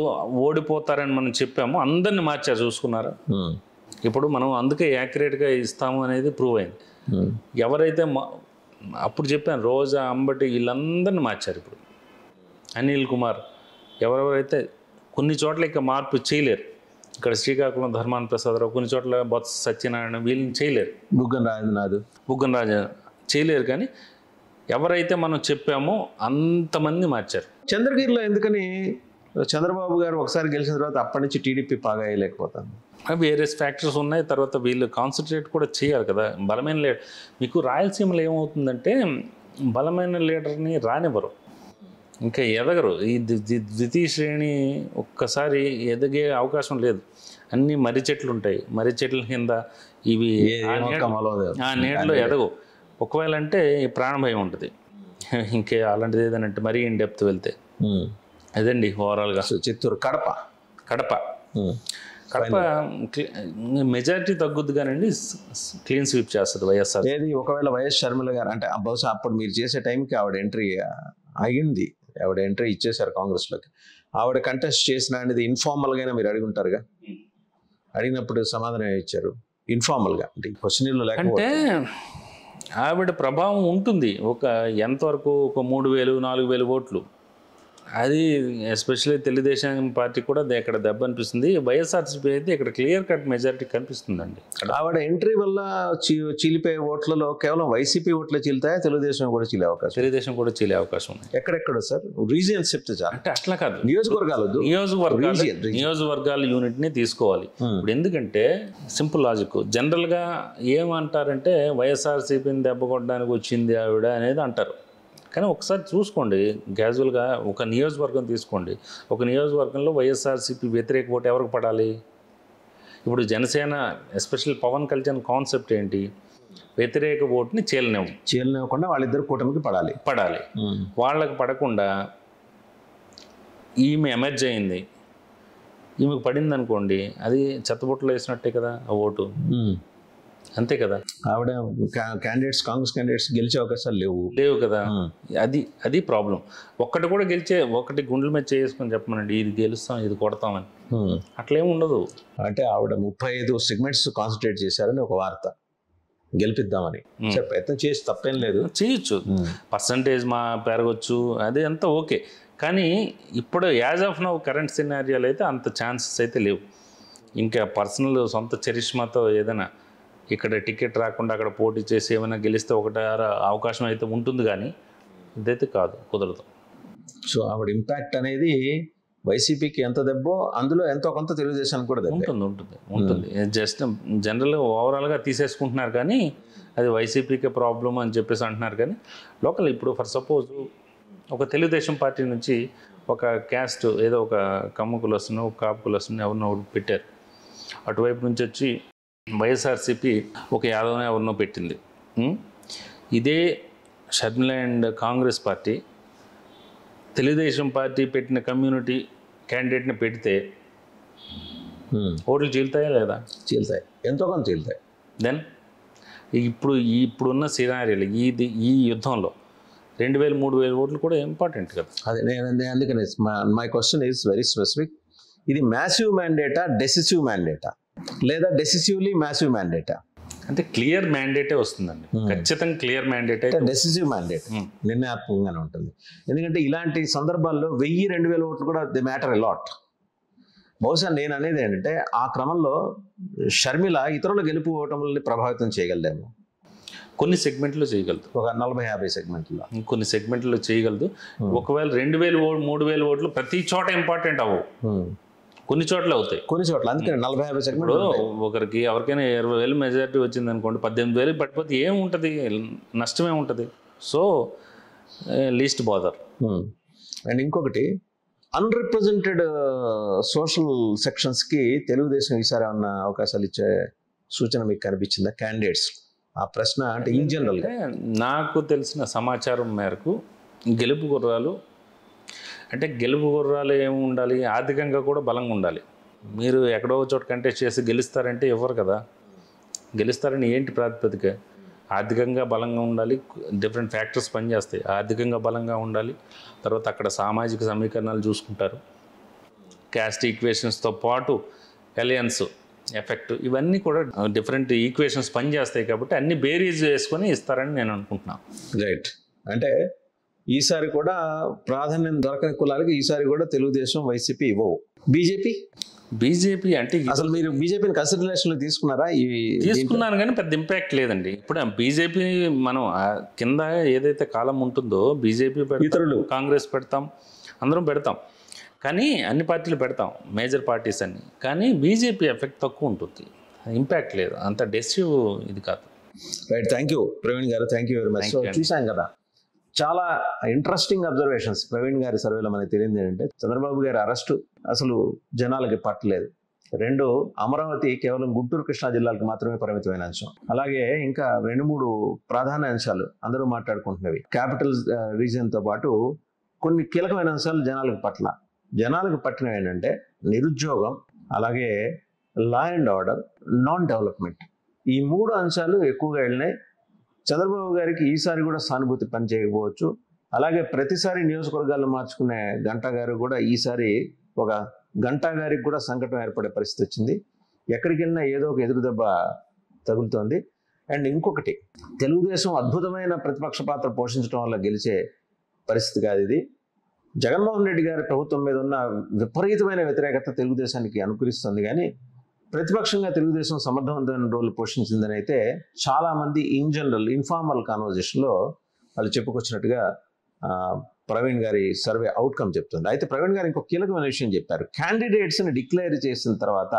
Speaker 2: ఓడిపోతారని మనం చెప్పామో అందరిని మార్చారు, చూసుకున్నారా? ఇప్పుడు మనం అందుకే యాక్యురేట్గా ఇస్తాము అనేది ప్రూవ్ అయింది. ఎవరైతే అప్పుడు చెప్పాను రోజా, అంబటి, వీళ్ళందరినీ మార్చారు. ఇప్పుడు అనిల్ కుమార్, ఎవరెవరైతే కొన్ని చోట్ల ఇక మార్పు చేయలేరు. ఇక్కడ శ్రీకాకుళం ధర్మాన ప్రసాదరావు, కొన్ని చోట్ల బొత్స సత్యనారాయణ, వీళ్ళని చేయలేరు. బుగ్గన రాజు చేయలేరు. కానీ ఎవరైతే మనం చెప్పామో అంతమంది మార్చారు.
Speaker 1: చంద్రగిరిలో ఎందుకని చంద్రబాబు గారు ఒకసారి గెలిచిన తర్వాత అప్పటి నుంచి టీడీపీ బాగా వేయలేకపోతాను?
Speaker 2: వేరియస్ ఫ్యాక్టర్స్ ఉన్నాయి. తర్వాత వీళ్ళు కాన్సన్ట్రేట్ కూడా చేయాలి కదా. బలమైన లీడర్ మీకు రాయలసీమలో ఏమవుతుందంటే బలమైన లీడర్ని రానివ్వరు, ఇంకా ఎదగరు. ఈ ద్వితీయ శ్రేణి ఒక్కసారి ఎదిగే అవకాశం లేదు. అన్ని మర్రి చెట్లు ఉంటాయి, మర్రి చెట్ల కింద ఇవి ఆ నీడలో ఎదగవు. ఒకవేళ అంటే ప్రాణభయం ఉంటుంది. ఇంకే అలాంటిది ఏదైనా అంటే మరీ ఇన్ డెప్త్ వెళ్తే అదండి ఓవరాల్గా.
Speaker 1: చిత్తూరు, కడప
Speaker 2: మెజారిటీ తగ్గుద్ది కానండి, క్లీన్ స్వీప్ చేస్తుంది వైఎస్ఆర్.
Speaker 1: ఏది ఒకవేళ వైఎస్ షర్మిల గారు అంటే బహుశా అప్పుడు మీరు చేసే టైంకి ఆవిడ ఎంట్రీ అయ్యింది, ఆవిడ ఎంట్రీ ఇచ్చేశారు కాంగ్రెస్లోకి. ఆవిడ కంటెస్ట్ చేసిన అనేది ఇన్ఫార్మల్గానే మీరు అడిగి ఉంటారుగా. అడిగినప్పుడు సమాధానం ఇచ్చారు ఇన్ఫార్మల్గా, అంటే క్వశ్చన్లో లేకపోతే.
Speaker 2: ఆవిడ ప్రభావం ఉంటుంది ఒక ఎంతవరకు, ఒక 3,000-4,000 ఓట్లు. అది ఎస్పెషల్లీ తెలుగుదేశం పార్టీ కూడా ఇక్కడ దెబ్బ అనిపిస్తుంది. వైఎస్ఆర్సీపీ అయితే ఇక్కడ క్లియర్ కట్ మెజారిటీ కనిపిస్తుందండి.
Speaker 1: ఆవిడ ఎంట్రీ వల్ల చీలిపోయే ఓట్లలో కేవలం వైసీపీ ఓట్లే చీలుతాయా, తెలుగుదేశం కూడా చీలే అవకాశం ఉంది. ఎక్కడెక్కడ సార్ రీజియన్స్ చెప్తే చాలు.
Speaker 2: అంటే అట్లా కాదు, నియోజకవర్గాల యూనిట్ని తీసుకోవాలి. ఇప్పుడు ఎందుకంటే సింపుల్ లాజిక్, జనరల్గా ఏమంటారంటే వైఎస్ఆర్సీపీని దెబ్బ కొట్టడానికి వచ్చింది ఆవిడ అనేది అంటారు. కానీ ఒకసారి చూసుకోండి, క్యాజువల్గా ఒక నియోజకవర్గం తీసుకోండి. ఒక నియోజకవర్గంలో వైఎస్ఆర్సీపీ వ్యతిరేక ఓటు ఎవరికి పడాలి? ఇప్పుడు జనసేన ఎస్పెషల్లీ పవన్ కళ్యాణ్ కాన్సెప్ట్ ఏంటి? వ్యతిరేక ఓటుని
Speaker 1: చీలనివ్వకుండా వాళ్ళిద్దరు కూటమికి పడాలి.
Speaker 2: వాళ్ళకి పడకుండా ఈమె ఎమర్జ్ అయింది, ఈమెకు పడింది అనుకోండి, అది చెత్తబుట్టలో వేసినట్టే కదా ఆ ఓటు. అంతే కదా.
Speaker 1: ఆవిడ కాంగ్రెస్ క్యాండిడేట్స్ గెలిచే అవకాశాలు
Speaker 2: లేవు కదా. అది ప్రాబ్లం. ఒకటి గుండెల మీద చేసుకొని చెప్పమనండి, ఇది గెలుస్తాం, ఇది కొడతామని, అట్లేం ఉండదు.
Speaker 1: అంటే ఆవిడ 35 సెగ్మెంట్స్ కాన్సన్ట్రేట్ చేశారని ఒక వార్త, గెలిపిద్దామని ప్రయత్నం చేసి తప్పేం లేదు,
Speaker 2: చేయొచ్చు. పర్సంటేజ్ పెరగచ్చు, అది అంతా ఓకే. కానీ ఇప్పుడు యాజ్ ఆఫ్ నౌ కరెంట్ సినారియోలు అయితే అంత ఛాన్సెస్ అయితే లేవు. ఇంకా పర్సనల్ సొంత చరిష్మాతో ఏదైనా ఇక్కడ టికెట్ రాకుండా అక్కడ పోటీ చేసి ఏమైనా గెలిస్తే ఒకటి అవకాశం అయితే ఉంటుంది, కానీ ఇదైతే కాదు, కుదరదు.
Speaker 1: సో ఆవిడ ఇంపాక్ట్ అనేది వైసీపీకి ఎంత దెబ్బో అందులో ఎంతో కొంత తెలుగుదేశానికి కూడా దెబ్బ
Speaker 2: ఉంటుంది. జస్ట్ జనరల్గా ఓవరాల్గా తీసేసుకుంటున్నారు కానీ అది వైసీపీకే ప్రాబ్లం అని చెప్పేసి అంటున్నారు. కానీ లోకల్ ఇప్పుడు ఫర్ సపోజ్ ఒక తెలుగుదేశం పార్టీ నుంచి ఒక క్యాస్ట్ ఏదో ఒక కమ్మ కులస్తును ఒక కాపు కులస్తును ఎవరినో పెట్టారు. అటువైపు నుంచి వచ్చి వైఎస్ఆర్సీపీ ఒక యాదవ్ని ఎవరినో పెట్టింది. ఇదే Sharmila and Congress party Telugu Desam party పెట్టిన కమ్యూనిటీ క్యాండిడేట్ని పెడితే ఓట్లు చీలుతాయా లేదా?
Speaker 1: చీలుతాయి, ఎంతో కొంత చీలుతాయి.
Speaker 2: దెన్ ఇప్పుడున్న సినారియోలో ఈ యుద్ధంలో 2000-3000 ఓట్లు కూడా ఇంపార్టెంట్ కదా.
Speaker 1: అదే నేను అందుకనే my question is very specific. ఇది మ్యాసివ్ మ్యాండేటా, డెసిసివ్ మ్యాండేటా, లేదా డెసిసివ్లీ మ్యాసివ్ మ్యాండేటా?
Speaker 2: అంటే క్లియర్ మ్యాండేటే వస్తుందండి, ఖచ్చితంగా క్లియర్ మ్యాండేట్ అయితే.
Speaker 1: డెసిసివ్ మ్యాండేట్ నిర్ణయాత్మకంగానే ఉంటుంది. ఎందుకంటే ఇలాంటి సందర్భాల్లో 1000-2000 ఓట్లు కూడా ది మ్యాటర్ అలాట్. బహుశా నేను అనేది ఏంటంటే ఆ క్రమంలో షర్మిల ఇతరుల గెలుపు ఓటములని ప్రభావితం చేయగలదేమో.
Speaker 2: కొన్ని సెగ్మెంట్లో చేయగలదు,
Speaker 1: ఒక 40-50 సెగ్మెంట్లో,
Speaker 2: కొన్ని సెగ్మెంట్లో చేయగలదు. ఒకవేళ 2000-3000 ఓట్లు ప్రతి చోట ఇంపార్టెంట్ అవ్వవు, కొన్ని చోట్ల అవుతాయి,
Speaker 1: కొన్ని చోట్ల. అందుకని 40-50 సెగ్మెంట్.
Speaker 2: ఒకరికి ఎవరికైనా 20,000 మెజారిటీ వచ్చింది అనుకోండి, 18,000 పడిపోతే ఏముంటుంది, నష్టమే ఉంటుంది. So least bother.
Speaker 1: అండ్ ఇంకొకటి, అన్రిప్రజెంటెడ్ సోషల్ సెక్షన్స్కి తెలుగుదేశం ఈసారి ఏమన్నా అవకాశాలు ఇచ్చే సూచన మీకు కనిపించిందా క్యాండిడేట్స్? ఆ ప్రశ్న అంటే ఇన్ జనరల్గా
Speaker 2: నాకు తెలిసిన సమాచారం మేరకు గెలుపు గుర్రాలు ఏమి ఉండాలి, ఆర్థికంగా కూడా బలంగా ఉండాలి. మీరు ఎక్కడో చోట కంటెస్ట్ చేసి గెలుస్తారంటే ఎవరు కదా, గెలుస్తారని ఏంటి ప్రాతిపదిక? ఆర్థికంగా బలంగా ఉండాలి, డిఫరెంట్ ఫ్యాక్టర్స్ పనిచేస్తాయి. ఆర్థికంగా బలంగా ఉండాలి, తర్వాత అక్కడ సామాజిక సమీకరణాలు చూసుకుంటారు, క్యాస్ట్ ఈక్వేషన్స్తో పాటు అలయన్స్ ఎఫెక్ట్, ఇవన్నీ కూడా డిఫరెంట్ ఈక్వేషన్స్ పనిచేస్తాయి. కాబట్టి అన్ని బేరీజ్ వేసుకొని ఇస్తారని నేను అనుకుంటున్నాను.
Speaker 1: రైట్. అంటే ఈసారి కూడా ప్రాధాన్యం దొరకని కులాలకి ఈసారి కూడా తెలుగుదేశం వైసీపీ ఇవ్వవు. బీజేపీ అంటే అసలు మీరు బీజేపీని కన్సిడరేషన్లో తీసుకున్నారా?
Speaker 2: తీసుకున్నాను కానీ పెద్ద ఇంపాక్ట్ లేదండి. ఇప్పుడు బీజేపీ మనం కింద ఏదైతే కాలం ఉంటుందో బీజేపీ
Speaker 1: ఇతరులు
Speaker 2: కాంగ్రెస్ పెడతాం, అందరం పెడతాం, కానీ అన్ని పార్టీలు పెడతాం, మేజర్ పార్టీస్ అన్ని. కానీ బీజేపీ ఎఫెక్ట్ తక్కువ ఉంటుంది, ఇంపాక్ట్ లేదు, అంత డెసివ్ ఇది కాదు.
Speaker 1: రైట్. థ్యాంక్ యూ ప్రవీణ్ గారు, thank you very much. So చూసాం కదా, చాలా ఇంట్రెస్టింగ్ అబ్జర్వేషన్స్ ప్రవీణ్ గారి సర్వేలో మనకి తెలియదు ఏంటంటే చంద్రబాబు గారి అరెస్టు అసలు జనాలకి పట్టలేదు. 2, అమరావతి కేవలం గుంటూరు కృష్ణా జిల్లాలకు మాత్రమే పరిమితమైన అంశం. అలాగే ఇంకా 2-3 ప్రాధాన్య అంశాలు అందరూ మాట్లాడుకుంటున్నవి. క్యాపిటల్ రీజియన్తో పాటు కొన్ని కీలకమైన అంశాలు జనాలకు పట్టినవి ఏంటంటే నిరుద్యోగం, అలాగే law and order, non development. ఈ 3 అంశాలు ఎక్కువగా వెళ్ళినాయి. చంద్రబాబు గారికి ఈసారి కూడా సానుభూతి పని చేయకపోవచ్చు. అలాగే ప్రతిసారి నియోజకవర్గాల్లో మార్చుకునే గంటా గారు కూడా ఈసారి ఒక గంటా గారికి కూడా సంకటం ఏర్పడే పరిస్థితి వచ్చింది. ఎక్కడికి వెళ్ళినా ఏదో ఒక ఎదురు దెబ్బ తగులుతోంది. అండ్ ఇంకొకటి, తెలుగుదేశం అద్భుతమైన ప్రతిపక్ష పాత్ర పోషించడం వల్ల గెలిచే పరిస్థితి కాదు ఇది. జగన్మోహన్ రెడ్డి గారి ప్రభుత్వం మీద ఉన్న విపరీతమైన వ్యతిరేకత తెలుగుదేశానికి అనుకూలిస్తుంది. కానీ ప్రతిపక్షంగా తెలుగుదేశం సమర్థవంతమైన రోల్ పోషించిందని అయితే చాలామంది ఇన్ జనరల్ ఇన్ఫార్మల్ కాన్వర్జేషన్లో వాళ్ళు చెప్పుకొచ్చినట్టుగా ప్రవీణ్ గారి సర్వే అవుట్కమ్ చెప్తుంది. అయితే ప్రవీణ్ గారు ఇంకొక కీలకమైన విషయం చెప్పారు. క్యాండిడేట్స్ని డిక్లేర్ చేసిన తర్వాత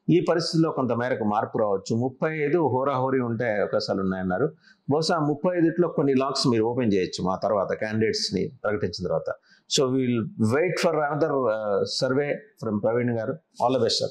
Speaker 1: ఈ పరిస్థితుల్లో కొంత మేరకు మార్పు రావచ్చు. 35 హోరాహోరీ ఉంటే అవకాశాలు ఉన్నాయన్నారు. బహుశా 35లో కొన్ని లాక్స్ మీరు ఓపెన్ చేయొచ్చు మా తర్వాత క్యాండిడేట్స్ని ప్రకటించిన తర్వాత. So we'll wait for another survey from Praveen గారు. All the best sir.